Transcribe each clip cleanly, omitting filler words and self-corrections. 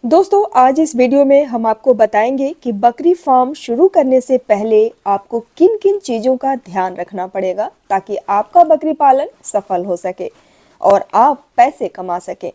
दोस्तों, आज इस वीडियो में हम आपको बताएंगे कि बकरी फार्म शुरू करने से पहले आपको किन किन चीज़ों का ध्यान रखना पड़ेगा ताकि आपका बकरी पालन सफल हो सके और आप पैसे कमा सकें।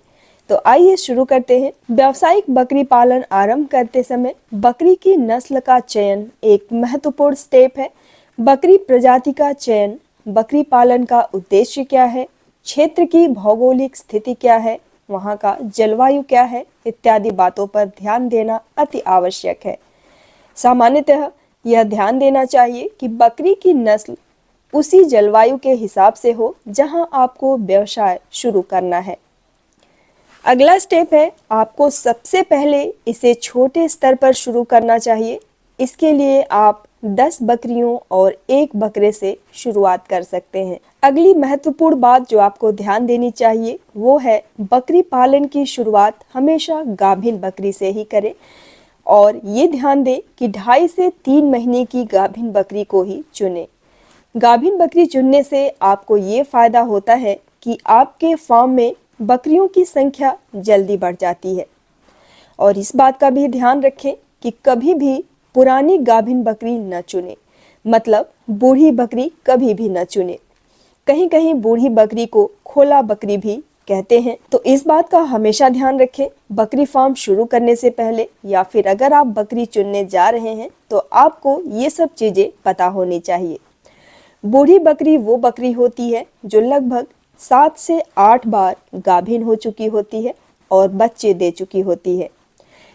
तो आइए शुरू करते हैं। व्यावसायिक बकरी पालन आरंभ करते समय बकरी की नस्ल का चयन एक महत्वपूर्ण स्टेप है। बकरी प्रजाति का चयन, बकरी पालन का उद्देश्य क्या है, क्षेत्र की भौगोलिक स्थिति क्या है, वहाँ का जलवायु क्या है, इत्यादि बातों पर ध्यान देना अति आवश्यक है। सामान्यतः यह ध्यान देना चाहिए कि बकरी की नस्ल उसी जलवायु के हिसाब से हो जहां आपको व्यवसाय शुरू करना है। अगला स्टेप है, आपको सबसे पहले इसे छोटे स्तर पर शुरू करना चाहिए। इसके लिए आप 10 बकरियों और 1 बकरे से शुरुआत कर सकते हैं। अगली महत्वपूर्ण बात जो आपको ध्यान देनी चाहिए वो है, बकरी पालन की शुरुआत हमेशा गाभिन बकरी से ही करें और ये ध्यान दें कि 2.5 से 3 महीने की गाभिन बकरी को ही चुनें। गाभिन बकरी चुनने से आपको ये फायदा होता है कि आपके फार्म में बकरियों की संख्या जल्दी बढ़ जाती है। और इस बात का भी ध्यान रखें कि कभी भी पुरानी गाभिन बकरी न चुने, मतलब बूढ़ी बकरी कभी भी न चुने। कहीं कहीं बूढ़ी बकरी को खोला बकरी भी कहते हैं, तो इस बात का हमेशा ध्यान रखें। बकरी फार्म शुरू करने से पहले या फिर अगर आप बकरी चुनने जा रहे हैं तो आपको ये सब चीज़ें पता होनी चाहिए। बूढ़ी बकरी वो बकरी होती है जो लगभग 7 से 8 बार गाभिन हो चुकी होती है और बच्चे दे चुकी होती है।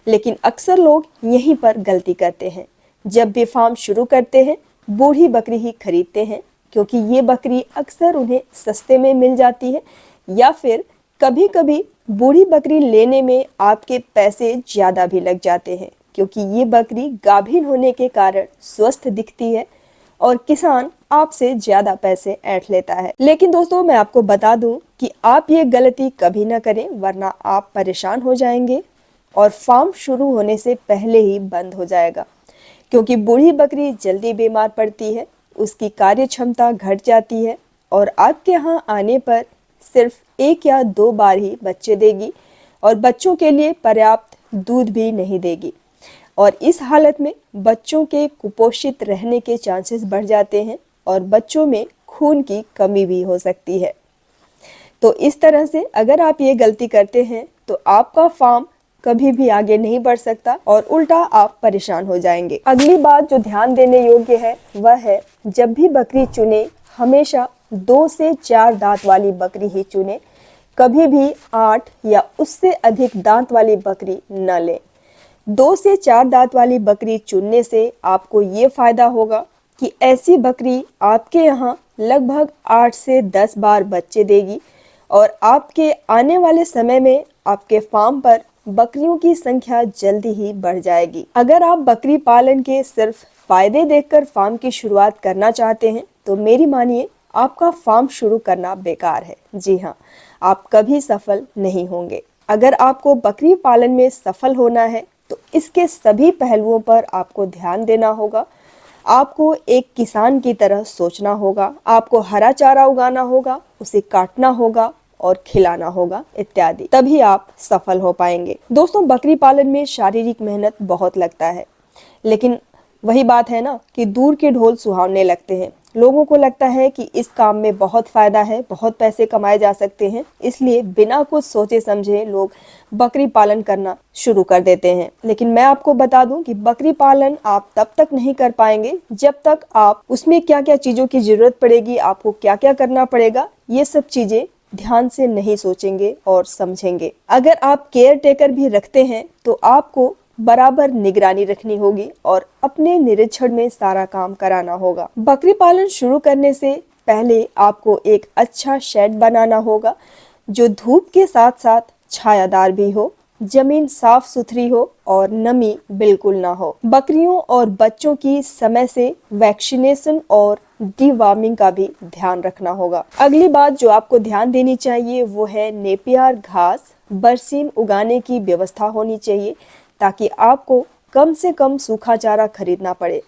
लेकिन अक्सर लोग यहीं पर गलती करते हैं। जब भी फार्म शुरू करते हैं बूढ़ी बकरी ही खरीदते हैं, क्योंकि ये बकरी अक्सर उन्हें सस्ते में मिल जाती है, या फिर कभी कभी बूढ़ी बकरी लेने में आपके पैसे ज़्यादा भी लग जाते हैं, क्योंकि ये बकरी गाभिन होने के कारण स्वस्थ दिखती है और किसान आपसे ज़्यादा पैसे ऐंठ लेता है। लेकिन दोस्तों, मैं आपको बता दूं कि आप ये गलती कभी ना करें, वरना आप परेशान हो जाएंगे और फार्म शुरू होने से पहले ही बंद हो जाएगा। क्योंकि बूढ़ी बकरी जल्दी बीमार पड़ती है, उसकी कार्य क्षमता घट जाती है और आपके यहाँ आने पर सिर्फ 1 या 2 बार ही बच्चे देगी और बच्चों के लिए पर्याप्त दूध भी नहीं देगी। और इस हालत में बच्चों के कुपोषित रहने के चांसेस बढ़ जाते हैं और बच्चों में खून की कमी भी हो सकती है। तो इस तरह से अगर आप ये गलती करते हैं तो आपका फार्म कभी भी आगे नहीं बढ़ सकता और उल्टा आप परेशान हो जाएंगे। अगली बात जो ध्यान देने योग्य है वह है, जब भी बकरी चुने हमेशा 2 से 4 दांत वाली बकरी ही चुने। कभी भी 8 या उससे अधिक दांत वाली बकरी न लें। 2 से 4 दांत वाली बकरी चुनने से आपको ये फायदा होगा कि ऐसी बकरी आपके यहाँ लगभग 8 से 10 बार बच्चे देगी और आपके आने वाले समय में आपके फार्म पर बकरियों की संख्या जल्दी ही बढ़ जाएगी। अगर आप बकरी पालन के सिर्फ फायदे देखकर फार्म की शुरुआत करना चाहते हैं तो मेरी मानिए, आपका फार्म शुरू करना बेकार है। जी हाँ, आप कभी सफल नहीं होंगे। अगर आपको बकरी पालन में सफल होना है तो इसके सभी पहलुओं पर आपको ध्यान देना होगा। आपको एक किसान की तरह सोचना होगा, आपको हरा चारा उगाना होगा, उसे काटना होगा और खिलाना होगा इत्यादि, तभी आप सफल हो पाएंगे। दोस्तों, बकरी पालन में शारीरिक मेहनत बहुत लगता है, लेकिन वही बात है ना कि दूर के ढोल सुहावने लगते हैं। लोगों को लगता है कि इस काम में बहुत फायदा है, बहुत पैसे कमाए जा सकते हैं, इसलिए बिना कुछ सोचे समझे लोग बकरी पालन करना शुरू कर देते हैं। लेकिन मैं आपको बता दूं कि बकरी पालन आप तब तक नहीं कर पाएंगे जब तक आप उसमें क्या क्या चीज़ों की जरूरत पड़ेगी, आपको क्या क्या करना पड़ेगा, ये सब चीज़ें ध्यान से नहीं सोचेंगे और समझेंगे। अगर आप केयर टेकर भी रखते हैं तो आपको बराबर निगरानी रखनी होगी और अपने निरीक्षण में सारा काम कराना होगा। बकरी पालन शुरू करने से पहले आपको एक अच्छा शेड बनाना होगा जो धूप के साथ साथ छायादार भी हो, जमीन साफ सुथरी हो और नमी बिल्कुल ना हो। बकरियों और बच्चों की समय से वैक्सीनेशन और डीवार्मिंग का भी ध्यान रखना होगा। अगली बात जो आपको ध्यान देनी चाहिए वो है नेपियर घास, बरसीम उगाने की व्यवस्था होनी चाहिए ताकि आपको कम से कम सूखा चारा खरीदना पड़े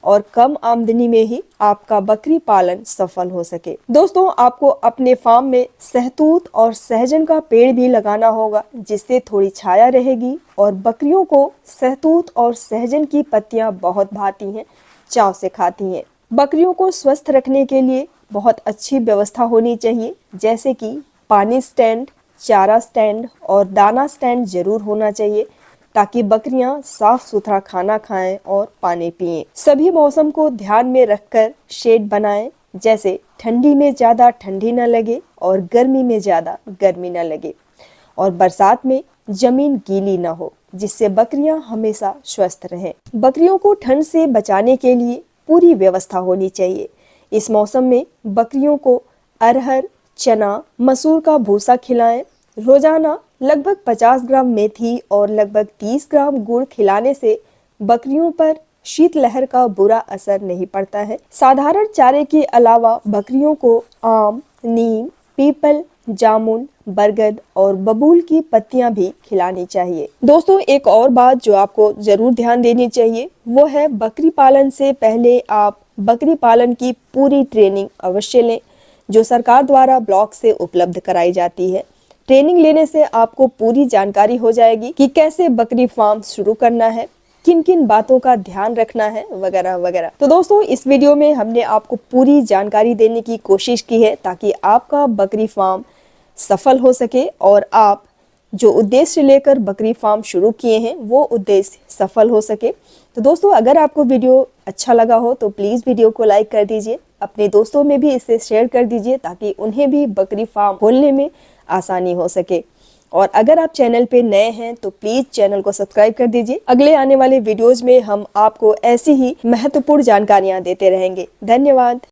और कम आमदनी में ही आपका बकरी पालन सफल हो सके। दोस्तों, आपको अपने फार्म में सहतूत और सहजन का पेड़ भी लगाना होगा, जिससे थोड़ी छाया रहेगी और बकरियों को सहतूत और सहजन की पत्तियां बहुत भाती हैं, चाव से खाती हैं। बकरियों को स्वस्थ रखने के लिए बहुत अच्छी व्यवस्था होनी चाहिए, जैसे कि पानी स्टैंड, चारा स्टैंड और दाना स्टैंड जरूर होना चाहिए, ताकि बकरियां साफ सुथरा खाना खाएं और पानी पिएं। सभी मौसम को ध्यान में रखकर शेड बनाएं, जैसे ठंडी में ज्यादा ठंडी न लगे और गर्मी में ज्यादा गर्मी न लगे, और बरसात में जमीन गीली न हो, जिससे बकरियां हमेशा स्वस्थ रहें। बकरियों को ठंड से बचाने के लिए पूरी व्यवस्था होनी चाहिए। इस मौसम में बकरियों को अरहर, चना, मसूर का भूसा खिलाएं। रोजाना लगभग 50 ग्राम मेथी और लगभग 30 ग्राम गुड़ खिलाने से बकरियों पर शीतलहर का बुरा असर नहीं पड़ता है। साधारण चारे के अलावा बकरियों को आम, नीम, पीपल, जामुन, बरगद और बबूल की पत्तियां भी खिलानी चाहिए। दोस्तों, एक और बात जो आपको जरूर ध्यान देनी चाहिए वो है बकरी पालन से पहले आप बकरी पालन की पूरी ट्रेनिंग अवश्य लें, जो सरकार द्वारा ब्लॉक से उपलब्ध कराई जाती है। ट्रेनिंग लेने से आपको पूरी जानकारी हो जाएगी कि कैसे बकरी फार्म शुरू करना है, किन किन बातों का ध्यान रखना है, वगैरह वगैरह। तो दोस्तों, इस वीडियो में हमने आपको पूरी जानकारी देने की कोशिश की है, ताकि आपका बकरी फार्म सफल हो सके और आप जो उद्देश्य लेकर बकरी फार्म शुरू किए हैं वो उद्देश्य सफल हो सके। तो दोस्तों, अगर आपको वीडियो अच्छा लगा हो तो प्लीज़ वीडियो को लाइक कर दीजिए, अपने दोस्तों में भी इसे शेयर कर दीजिए, ताकि उन्हें भी बकरी फार्म खोलने में आसानी हो सके। और अगर आप चैनल पे नए हैं तो प्लीज चैनल को सब्सक्राइब कर दीजिए। अगले आने वाले वीडियोज में हम आपको ऐसी ही महत्वपूर्ण जानकारियां देते रहेंगे। धन्यवाद।